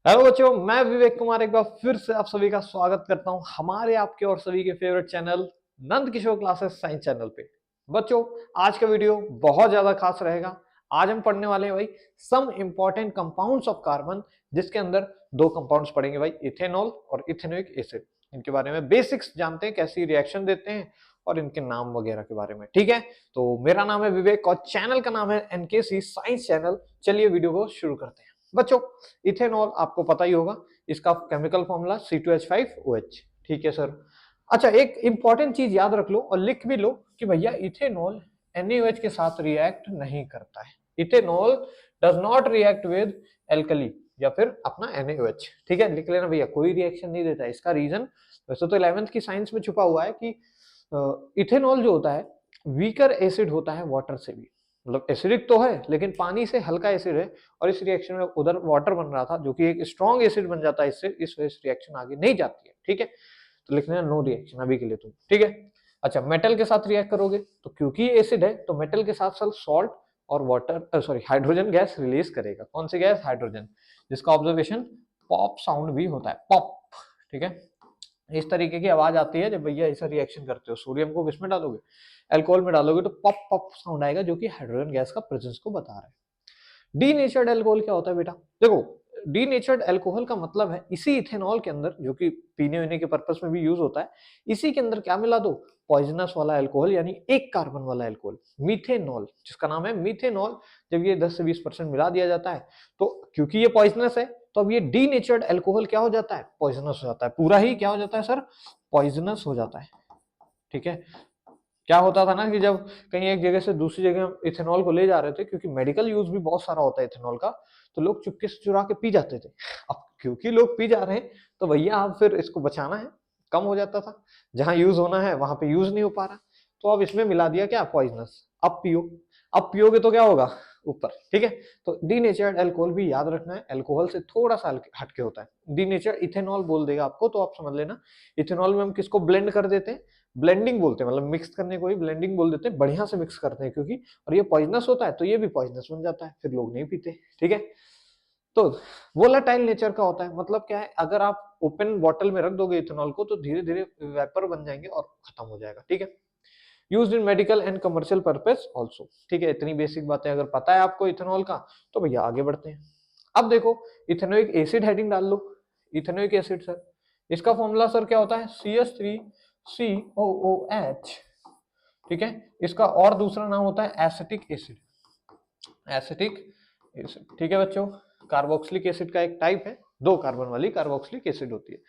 Hello बच्चों, मैं विवेक कुमार एक बार फिर से आप सभी का स्वागत करता हूं हमारे आपके और सभी के favourite channel Nand Kishore classes science channel पे। बच्चों, आज का वीडियो बहुत ज्यादा खास रहेगा। आज हम पढ़ने वाले हैं भाई some important compounds of carbon, जिसके अंदर दो कंपाउंड्स पढ़ेंगे भाई, इथेनॉल और इथेनोइक एसिड। इनके बारे में बेसिक्स जानते हैं, कैसी रिएक्शन देते हैं और इनके नाम वगैरह के बारे में। ठीक है, तो मेरा नाम है विवेक और चैनल का नाम है एनकेसी साइंस चैनल। चलिए वीडियो को शुरू करते हैं। बच्चों, इथेनॉल आपको पता ही होगा, इसका केमिकल फॉर्मूला C2H5OH। ठीक है सर। अच्छा, एक इंपॉर्टेंट चीज याद रख लो और लिख भी लो कि भैया इथेनॉल NaOH के साथ रिएक्ट नहीं करता है। Ethanol does not react with alkali या फिर अपना NaOH। ठीक है, लिख लेना भैया, कोई रिएक्शन नहीं देता है। इसका रीजन वैसे तो 11th की साइंस में छुपा हुआ है कि इथेनॉल जो होता है वीकर एसिड होता है वाटर से भी, मतलब एसिडिक तो है लेकिन पानी से हल्का एसिड है, और इस रिएक्शन में उधर वाटर बन रहा था जो कि एक स्ट्रॉन्ग एसिड बन जाता है इससे, इस वजह से रिएक्शन आगे नहीं जाती है। ठीक है, तो लिखना है नो रिएक्शन अभी के लिए तुम। ठीक है। अच्छा, मेटल के साथ रिएक्ट करोगे तो क्योंकि एसिड है तो मेटल के साथ साथ सॉल्ट और water sorry hydrogen gas release करेगा। कौन सी गैस? हाइड्रोजन, जिसका ऑब्जर्वेशन पॉप साउंड भी होता है, पॉप। ठीक है, इस तरीके की आवाज आती है जब भैया ऐसा रिएक्शन करते हो। सोडियम को किसमें डालोगे? अल्कोहल में डालोगे तो पॉप पॉप साउंड आएगा, जो कि हाइड्रोजन गैस का प्रेजेंस को बता रहा है। डीनेचर्ड अल्कोहल क्या होता है बेटा? देखो, डीनेचर्ड अल्कोहल का मतलब है इसी इथेनॉल के अंदर, जो कि पीने वीने के पर्पस में भी यूज होता है, इसी के अंदर क्या मिला दो? पॉइजनस वाला अल्कोहल, यानी एक कार्बन वाला अल्कोहल, मीथेनॉल, जिसका नाम है मीथेनॉल। जब ये 10 से 20% मिला दिया जाता है तो क्योंकि ये पॉइजनस है तो अब ये डीनेचर्ड अल्कोहल क्या हो जाता है? पॉइजनस हो जाता है। पूरा ही क्या हो जाता है सर? पॉइजनस हो जाता है। ठीक है, क्या होता था ना कि जब कहीं एक जगह से दूसरी जगह इथेनॉल को ले जा रहे थे, क्योंकि मेडिकल यूज भी बहुत सारा होता है इथेनॉल का, तो लोग चुपके से चुरा के पी जाते थे। अब क्योंकि लोग पी जा रहे हैं तो भैया अब फिर इसको बचाना है, कम हो जाता था। जहां यूज होना है वहां पे यूज नहीं हो पा रहा, तो अब इसमें मिला दिया क्या? पॉइजनस। अब पियो, अब पियोगे तो क्या होगा? ऊपर। ठीक है, तो डीनेचर्ड अल्कोहल भी याद रखना है, अल्कोहल से थोड़ा सा हटके होता है। डीनेचर्ड इथेनॉल बोल देगा आपको तो आप समझ लेना। इथेनॉल में हम किसको ब्लेंड कर देते हैं? ब्लेंडिंग बोलते हैं, मतलब मिक्स करने को ही ब्लेंडिंग बोल देते हैं। बढ़िया से मिक्स करते हैं क्योंकि, और ये पॉइजनस होता है तो ये भी पॉइजनस बन जाता है, फिर लोग नहीं पीते। ठीक है, तो वोलाटाइल नेचर का होता है, मतलब क्या है? अगर आप ओपन बॉटल में रख दोगे इथेनॉल को तो धीरे धीरे वेपर बन जाएंगे और खत्म हो जाएगा। ठीक है, used in medical and commercial purpose also. ठीक है, इतनी बेसिक बातें अगर पता है आपको इथेनॉल का तो भैया आगे बढ़ते हैं। अब देखो, इथेनोइक एसिड हेडिंग डाल लो। इथेनोइक एसिड सर, इसका फॉर्मूला सर क्या होता है? CH3COOH। ठीक है, इसका और दूसरा नाम होता है एसिटिक एसिड। एसिटिक एसिड, ठीक है बच्चों, कार्बोक्सिलिक एसिड का एक टाइप है, दो कार्बन वाली कार्बोक्सिलिक एसिड होती है।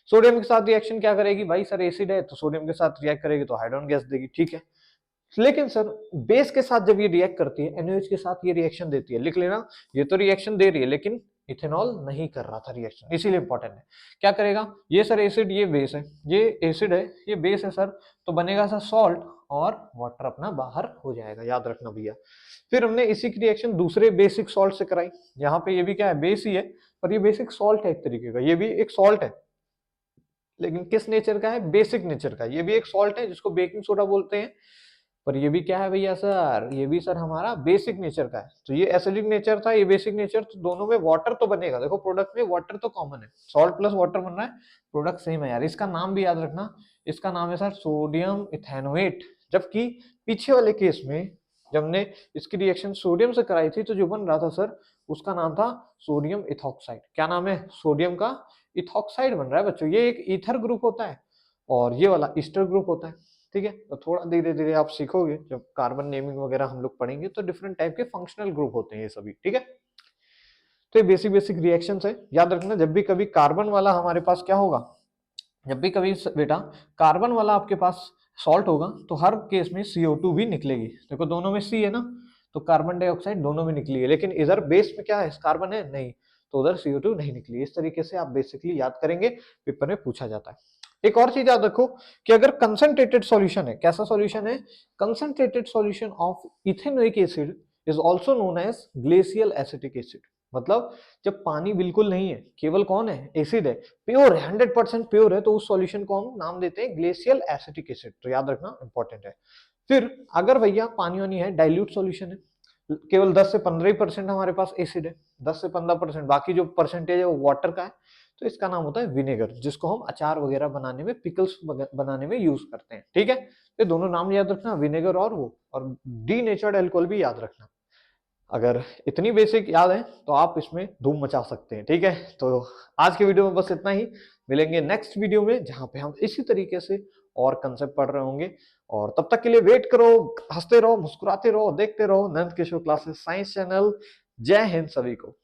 सोडियम के साथ रिएक्शन क्या करेगी भाई? सर एसिड है तो सोडियम के साथ रिएक्ट करेगी तो हाइड्रोजन गैस देगी। ठीक है, लेकिन सर बेस के साथ जब ये रिएक्ट करती है, NaOH के साथ ये रिएक्शन देती है, लिख लेना, ये तो रिएक्शन दे रही है लेकिन इथेनॉल नहीं कर रहा था रिएक्शन, इसीलिए इंपॉर्टेंट है। क्या करेगा ये सर? एसिड, ये बेस है, ये एसिड है, ये बेस है सर, तो बनेगा सर सॉल्ट और वाटर अपना बाहर हो जाएगा, याद रखना भैया। फिर हमने इसी की रिएक्शन दूसरे बेसिक सॉल्ट से कराई। यहाँ पे ये भी क्या है? बेस ही है, पर ये बेसिक सॉल्ट है एक तरीके का, ये भी एक सॉल्ट है, लेकिन किस नेचर का है? बेसिक नेचर का। ये भी एक सॉल्ट है जिसको बेकिंग सोडा बोलते हैं, पर ये भी क्या है भैया सर? ये भी सर हमारा बेसिक नेचर का है। तो ये एसिडिक नेचर था, ये बेसिक नेचर, तो दोनों में वाटर तो बनेगा। देखो प्रोडक्ट में वाटर तो कॉमन है, सॉल्ट प्लस वाटर बन रहा है, प्रोडक्ट सेम है यार। इसका नाम भी याद रखना, इसका नाम है सर सोडियम इथेनोएट। जबकि पीछे वाले केस में जब हमने इसकी रिएक्शन सोडियम से कराई थी तो जो बन रहा था सर, उसका नाम था सोडियम इथॉक्साइड। क्या नाम है? सोडियम का इथॉक्साइड बन रहा है बच्चों। ये एक ईथर ग्रुप होता है और ये वाला ईस्टर ग्रुप होता है। ठीक है, तो थोड़ा धीरे धीरे आप सीखोगे, जब कार्बन नेमिंग वगैरह हम लोग पढ़ेंगे तो डिफरेंट टाइप के फंक्शनल ग्रुप होते हैं ये सभी। ठीक है, तो ये बेसिक बेसिक रिएक्शंस है, याद रखना। जब भी कभी कार्बन वाला हमारे पास क्या होगा, जब भी कभी बेटा कार्बन वाला आपके पास सॉल्ट होगा तो हर केस में CO2 भी निकलेगी। देखो दोनों में C है ना, तो कार्बन डाइऑक्साइड दोनों में निकली है, लेकिन इधर बेस में क्या है? कार्बन है नहीं, तो उधर CO2 नहीं निकली। इस तरीके से आप बेसिकली याद करेंगे, पेपर में पूछा जाता है। एक और चीज याद रखो कि अगर कंसंट्रेटेड सॉल्यूशन है, कैसा सॉल्यूशन है? Concentrated solution of ethanoic acid is also known as glacial acetic acid. मतलब जब पानी बिल्कुल नहीं है, केवल कौन है? एसिड है, प्योर है, 100% प्योर है, तो उस सॉल्यूशन को हम नाम देते हैं ग्लेशियल एसिटिक एसिड। तो याद रखना, इंपॉर्टेंट है। फिर अगर भैया पानी वानी है, डाइल्यूट सॉल्यूशन है, केवल 10 से 15% हमारे पास एसिड है, 10 से 15%, बाकी जो परसेंटेज है वो वाटर का है। तो इसका नाम होता है विनेगर, जिसको हम अचार वगैरह बनाने में, पिकल्स बनाने में यूज करते हैं। ठीक है, ये दोनों नाम याद रखना, विनेगर और वो, और डीनेचर्ड अल्कोहल भी याद रखना। अगर इतनी बेसिक याद है तो आप इसमें धूम मचा सकते हैं। ठीक है, तो आज के वीडियो में बस इतना ही। मिलेंगे नेक्स्ट वीडियो में, जहां पे हम इसी तरीके से और कंसेप्ट पढ़ रहे होंगे। और तब तक के लिए वेट करो, हंसते रहो, मुस्कुराते रहो, देखते रहो Nand Kishore classes science channel. जय हिंद सभी को।